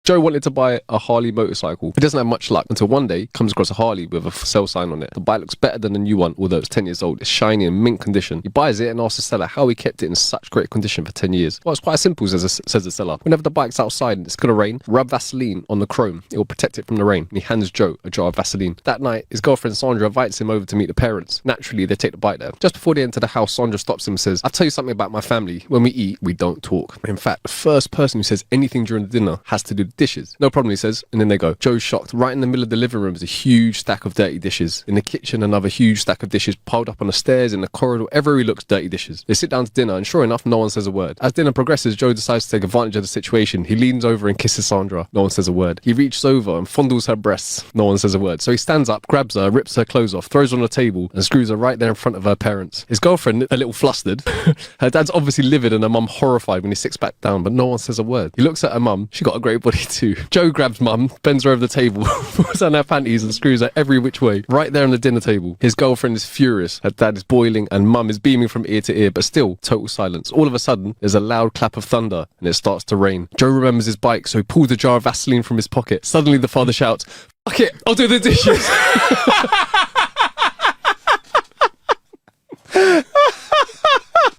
Joe wanted to buy a Harley motorcycle. He doesn't have much luck until one day he comes across a Harley with a for sale sign on it. The bike looks better than the new one, although it's 10 years old. It's shiny and mint condition. He buys it and asks the seller how he kept it in such great condition for 10 years. Well, it's quite simple, says the seller. Whenever the bike's outside and it's gonna rain, rub Vaseline on the chrome. It will protect it from the rain. And he hands Joe a jar of Vaseline. That night, his girlfriend Sandra invites him over to meet the parents. Naturally, they take the bike there. Just before they enter the house, Sandra stops him and says, "I'll tell you something about my family. When we eat, we don't talk." In fact, the first person who says anything during the dinner has to do the dishes. "No problem," he says, and then they go. Joe's shocked. Right in the middle of the living room is a huge stack of dirty dishes. In the kitchen, another huge stack of dishes piled up on the stairs, in the corridor, everywhere he looks, dirty dishes. They sit down to dinner, and sure enough, no one says a word. As dinner progresses, Joe decides to take advantage of the situation. He leans over and kisses Sandra. No one says a word. He reaches over and fondles her breasts. No one says a word. So he stands up, grabs her, rips her clothes off, throws her on the table, and screws her right there in front of her parents. His girlfriend, a little flustered. Her dad's obviously livid and her mum horrified when he sits back down, but no one says a word. He looks at her mum. She got a great body too. Joe grabs mum, bends her over the table, puts on her panties and screws her every which way, right there on the dinner table. His girlfriend is furious. Her dad is boiling and mum is beaming from ear to ear, but still, total silence. All of a sudden, there's a loud clap of thunder and it starts to rain. Joe remembers his bike, so he pulls a jar of Vaseline from his pocket. Suddenly, the father shouts, "Fuck it, I'll do the dishes."